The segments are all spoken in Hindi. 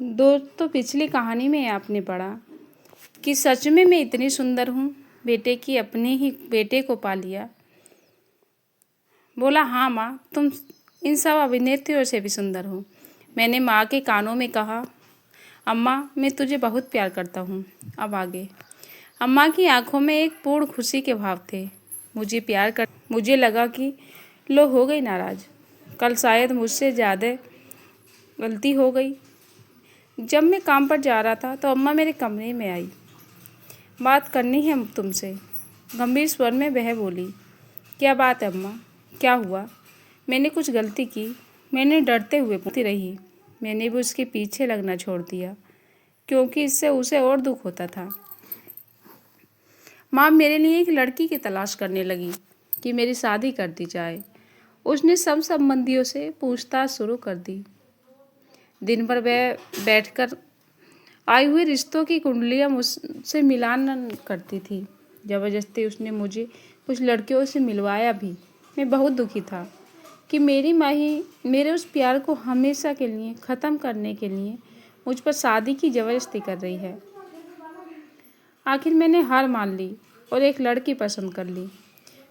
दोस्तों, पिछली कहानी में आपने पढ़ा कि सच में मैं इतनी सुंदर हूँ। बेटे की अपने ही बेटे को पा लिया। बोला, हाँ माँ, तुम इन सब अभिनेत्रियों से भी सुंदर हो। मैंने माँ के कानों में कहा, अम्मा मैं तुझे बहुत प्यार करता हूँ। अब आगे। अम्मा की आंखों में एक पूर्ण खुशी के भाव थे। मुझे लगा कि लो हो गई नाराज। कल शायद मुझसे ज़्यादा गलती हो गई। जब मैं काम पर जा रहा था तो अम्मा मेरे कमरे में आई। बात करनी है तुमसे, गंभीर स्वर में वह बोली। क्या बात है अम्मा, क्या हुआ? मैंने कुछ गलती की? मैंने डरते हुए पूछती रही। मैंने भी उसके पीछे लगना छोड़ दिया क्योंकि इससे उसे और दुख होता था। माँ मेरे लिए एक लड़की की तलाश करने लगी कि मेरी शादी कर दी जाए। उसने सब संबंधियों से पूछताछ शुरू कर दी। दिन भर वह बैठकर आए हुए रिश्तों की कुंडलियाँ मुझसे मिलान करती थी। ज़बरदस्ती उसने मुझे कुछ लड़कियों से मिलवाया भी। मैं बहुत दुखी था कि मेरी माँ ही मेरे उस प्यार को हमेशा के लिए ख़त्म करने के लिए मुझ पर शादी की ज़बरदस्ती कर रही है। आखिर मैंने हार मान ली और एक लड़की पसंद कर ली।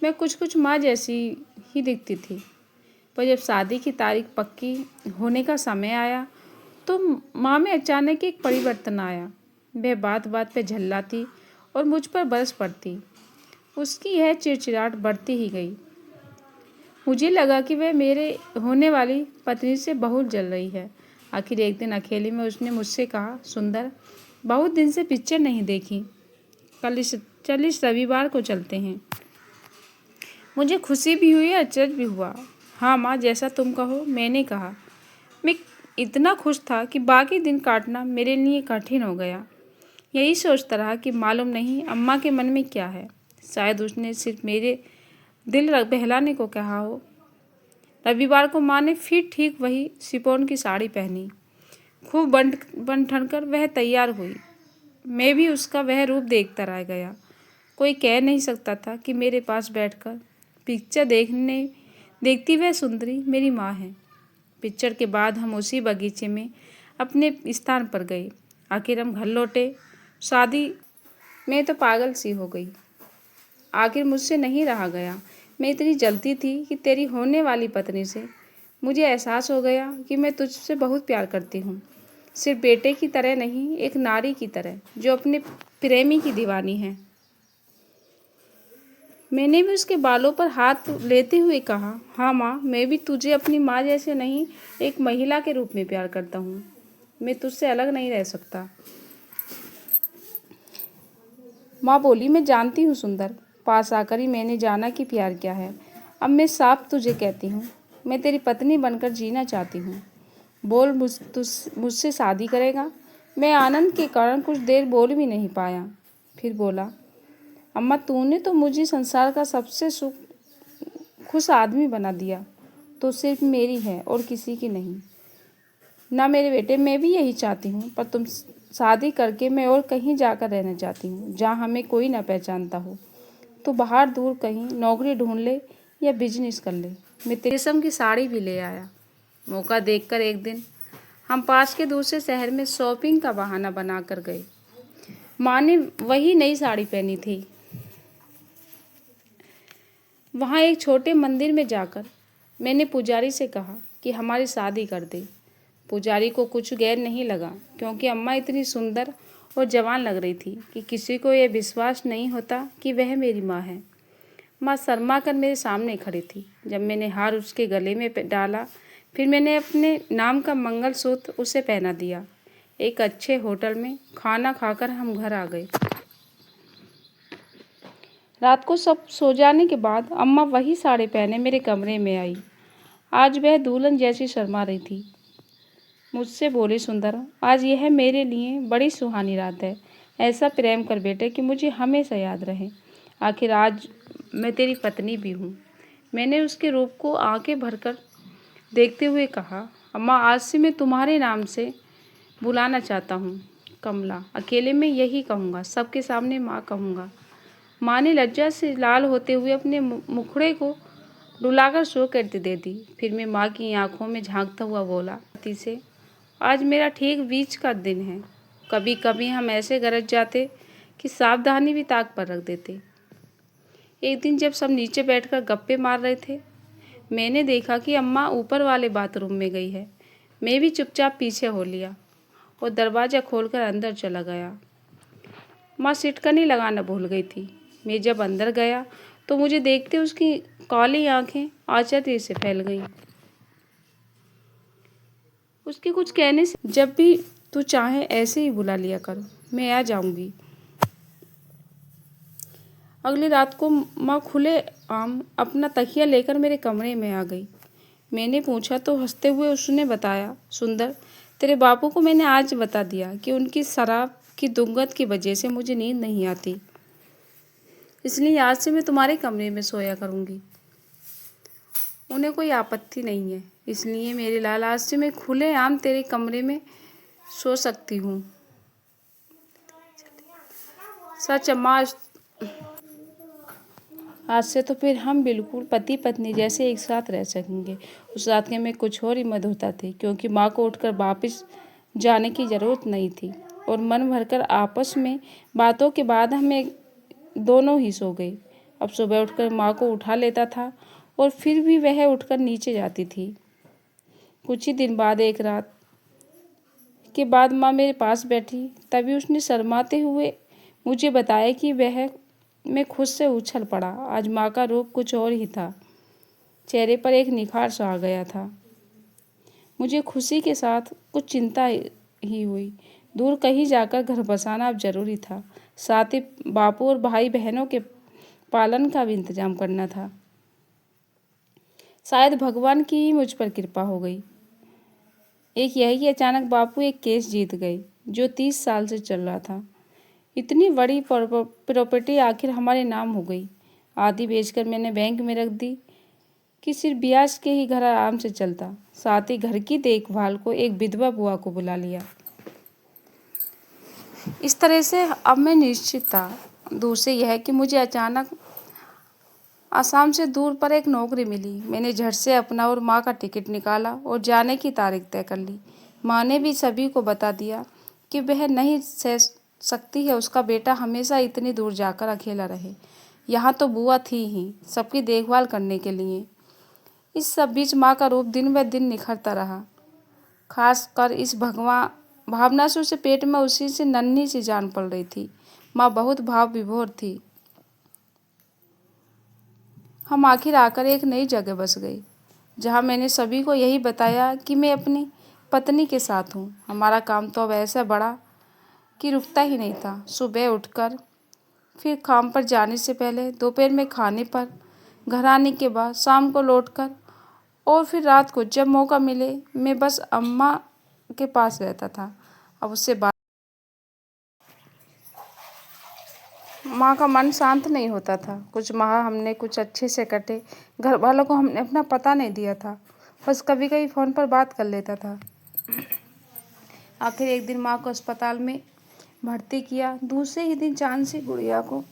मैं कुछ माँ जैसी ही दिखती थी। पर जब शादी की तारीख पक्की होने का समय आया तो माँ में अचानक एक परिवर्तन आया। वह बात बात पे झल्लाती और मुझ पर बरस पड़ती। उसकी यह चिड़चिड़ाहट बढ़ती ही गई। मुझे लगा कि वह मेरे होने वाली पत्नी से बहुत जल रही है। आखिर एक दिन अकेले में उसने मुझसे कहा, सुंदर, बहुत दिन से पिक्चर नहीं देखी, चल इस रविवार को चलते हैं। मुझे खुशी भी हुई, अचरज भी हुआ। हाँ माँ, जैसा तुम कहो, मैंने कहा। मैं इतना खुश था कि बाकी दिन काटना मेरे लिए कठिन हो गया। यही सोचता रहा कि मालूम नहीं अम्मा के मन में क्या है। शायद उसने सिर्फ मेरे दिल बहलाने को कहा हो। रविवार को माँ ने फिर ठीक वही शिफॉन की साड़ी पहनी। खूब बन ठन कर वह तैयार हुई। मैं भी उसका वह रूप देखता रह गया। कोई कह नहीं सकता था कि मेरे पास बैठकर पिक्चर देखती वह सुंदरी मेरी माँ है। पिक्चर के बाद हम उसी बगीचे में अपने स्थान पर गए। आखिर हम घर लौटे। शादी में तो पागल सी हो गई। आखिर मुझसे नहीं रहा गया। मैं इतनी जलती थी कि तेरी होने वाली पत्नी से मुझे एहसास हो गया कि मैं तुझसे बहुत प्यार करती हूँ। सिर्फ बेटे की तरह नहीं, एक नारी की तरह जो अपने प्रेमी की दीवानी है। मैंने भी उसके बालों पर हाथ लेते हुए कहा, हाँ माँ, मैं भी तुझे अपनी माँ जैसे नहीं, एक महिला के रूप में प्यार करता हूँ। मैं तुझसे अलग नहीं रह सकता। माँ बोली, मैं जानती हूँ सुंदर। पास आकर ही मैंने जाना कि प्यार क्या है। अब मैं साफ तुझे कहती हूँ, मैं तेरी पत्नी बनकर जीना चाहती हूँ। बोल, मुझसे शादी करेगा? मैं आनंद के कारण कुछ देर बोल भी नहीं पाया। फिर बोला, अम्मा, तूने तो मुझे संसार का सबसे खुश आदमी बना दिया। तो सिर्फ मेरी है और किसी की नहीं। ना मेरे बेटे, मैं भी यही चाहती हूँ, पर तुम शादी करके मैं और कहीं जाकर रहना चाहती हूँ जहाँ हमें कोई ना पहचानता हो। तो बाहर दूर कहीं नौकरी ढूंढ ले या बिजनेस कर ले। मैं तेरी रेशम की साड़ी भी ले आया। मौका देखकर एक दिन हम पास के दूसरे शहर में शॉपिंग का बहाना बना कर गए। माँ ने वही नई साड़ी पहनी थी। वहाँ एक छोटे मंदिर में जाकर मैंने पुजारी से कहा कि हमारी शादी कर दे। पुजारी को कुछ गैर नहीं लगा क्योंकि अम्मा इतनी सुंदर और जवान लग रही थी कि किसी को यह विश्वास नहीं होता कि वह मेरी माँ है। माँ शर्मा कर मेरे सामने खड़ी थी। जब मैंने हार उसके गले में डाला, फिर मैंने अपने नाम का मंगलसूत्र उसे पहना दिया। एक अच्छे होटल में खाना खाकर हम घर आ गए। रात को सब सो जाने के बाद अम्मा वही साड़ी पहने मेरे कमरे में आई। आज वह दुल्हन जैसी शर्मा रही थी। मुझसे बोली, सुंदर, आज यह मेरे लिए बड़ी सुहानी रात है। ऐसा प्रेम कर बेटे कि मुझे हमेशा याद रहे। आखिर आज मैं तेरी पत्नी भी हूँ। मैंने उसके रूप को आंखें भरकर देखते हुए कहा, अम्मा, आज से मैं तुम्हारे नाम से बुलाना चाहता हूँ। कमला। अकेले में यही कहूँगा, सबके सामने माँ कहूँगा। माँ ने लज्जा से लाल होते हुए अपने मुखड़े को डुलाकर स्वीकृति दे दी। फिर मैं माँ की आंखों में झांकता हुआ बोला, पति से आज मेरा ठीक बीच का दिन है। कभी कभी हम ऐसे गरज जाते कि सावधानी भी ताक पर रख देते। एक दिन जब सब नीचे बैठकर गप्पे मार रहे थे, मैंने देखा कि अम्मा ऊपर वाले बाथरूम में गई है। मैं भी चुपचाप पीछे हो लिया और दरवाज़ा खोलकर अंदर चला गया। माँ सिटकनी लगाना भूल गई थी। मैं जब अंदर गया तो मुझे देखते उसकी काली आंखें आश्चर्य से फैल गईं। उसके कुछ कहने से, जब भी तू चाहे ऐसे ही बुला लिया कर, मैं आ जाऊंगी। अगली रात को माँ खुले आम अपना तकिया लेकर मेरे कमरे में आ गई। मैंने पूछा तो हंसते हुए उसने बताया, सुंदर, तेरे बापू को मैंने आज बता दिया कि उनकी शराब की दुंगत की वजह से मुझे नींद नहीं आती, इसलिए आज से मैं तुम्हारे कमरे में सोया करूंगी। उन्हें कोई आपत्ति नहीं है, इसलिए मेरे लाल आज से मैं खुले आम तेरे कमरे में सो सकती हूँ। सच अम्मा, आज से तो फिर हम बिल्कुल पति पत्नी जैसे एक साथ रह सकेंगे। उस रात के में कुछ और ही मद होता थी, क्योंकि माँ को उठकर वापस जाने की ज़रूरत नहीं थी और मन भरकर आपस में बातों के बाद हमें दोनों ही सो गई। अब सुबह उठकर माँ को उठा लेता था और फिर भी वह उठकर नीचे जाती थी। कुछ ही दिन बाद एक रात के बाद माँ मेरे पास बैठी, तभी उसने शर्माते हुए मुझे बताया कि वह मैं खुद से उछल पड़ा। आज माँ का रूप कुछ और ही था, चेहरे पर एक निखार सा आ गया था। मुझे खुशी के साथ कुछ चिंता ही हुई। दूर कहीं जाकर घर बसाना अब जरूरी था, साथ ही बापू और भाई बहनों के पालन का भी इंतजाम करना था। शायद भगवान की ही मुझ पर कृपा हो गई। एक यही कि अचानक बापू एक केस जीत गए जो 30 साल से चल रहा था। इतनी बड़ी प्रॉपर्टी आखिर हमारे नाम हो गई। आधी बेचकर मैंने बैंक में रख दी कि सिर्फ ब्याज के ही घर आराम से चलता। साथ ही घर की देखभाल को एक विधवा बुआ को बुला लिया। इस तरह से अब मैं निश्चित था। दूसरे यह कि मुझे अचानक आसाम से दूर पर एक नौकरी मिली। मैंने झट से अपना और माँ का टिकट निकाला और जाने की तारीख तय कर ली। माँ ने भी सभी को बता दिया कि वह नहीं सह सकती है उसका बेटा हमेशा इतनी दूर जाकर अकेला रहे। यहाँ तो बुआ थी ही सबकी देखभाल करने के लिए। इस सब बीच माँ का रूप दिन ब दिन निखरता रहा। खास कर इस भावना से उसे पेट में उसी से नन्ही सी जान पड़ रही थी। माँ बहुत भाव विभोर थी। हम आखिर आकर एक नई जगह बस गए, जहाँ मैंने सभी को यही बताया कि मैं अपनी पत्नी के साथ हूँ। हमारा काम तो अब ऐसा बड़ा कि रुकता ही नहीं था। सुबह उठकर, फिर काम पर जाने से पहले, दोपहर में खाने पर, घर आने के बाद, शाम को लौटकर और फिर रात को जब मौका मिले मैं बस अम्मा के पास रहता था। अब उससे बात माँ का मन शांत नहीं होता था। कुछ माह हमने कुछ अच्छे से कटे। घर वालों को हमने अपना पता नहीं दिया था, बस कभी कभी फ़ोन पर बात कर लेता था। आखिर एक दिन माँ को अस्पताल में भर्ती किया। दूसरे ही दिन चांद सी गुड़िया को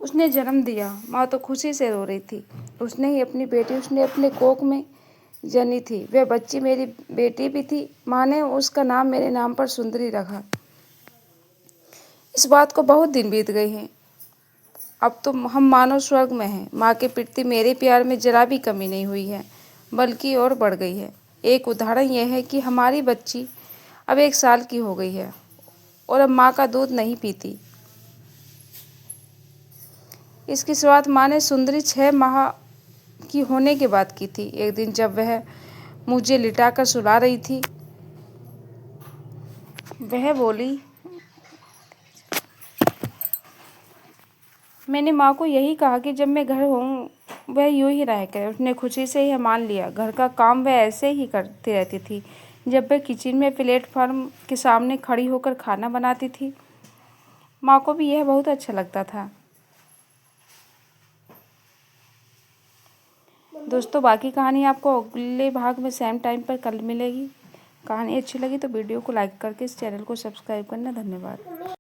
उसने जन्म दिया। माँ तो खुशी से रो रही थी। उसने ही अपनी बेटी उसने अपने कोख में जनी थी। वह बच्ची मेरी बेटी भी थी। माँ ने उसका नाम मेरे नाम पर सुंदरी रखा। इस बात को बहुत दिन बीत गए हैं। अब तो हम मानो स्वर्ग में हैं। माँ के प्रति मेरे प्यार में जरा भी कमी नहीं हुई है, बल्कि और बढ़ गई है। एक उदाहरण यह है कि हमारी बच्ची अब 1 साल की हो गई है और अब माँ का दूध नहीं पीती। इसकी शुरुआत माँ ने सुंदरी 6 माह की होने के बाद की थी। एक दिन जब वह मुझे लिटाकर सुला रही थी, वह बोली, मैंने माँ को यही कहा कि जब मैं घर हूँ वह यूं ही रह कर। उसने खुशी से ही मान लिया। घर का काम वह ऐसे ही करती रहती थी। जब वह किचन में प्लेटफार्म के सामने खड़ी होकर खाना बनाती थी, माँ को भी यह बहुत अच्छा लगता था। दोस्तों, बाकी कहानी आपको अगले भाग में सेम टाइम पर कल मिलेगी। कहानी अच्छी लगी तो वीडियो को लाइक करके इस चैनल को सब्सक्राइब करना। धन्यवाद।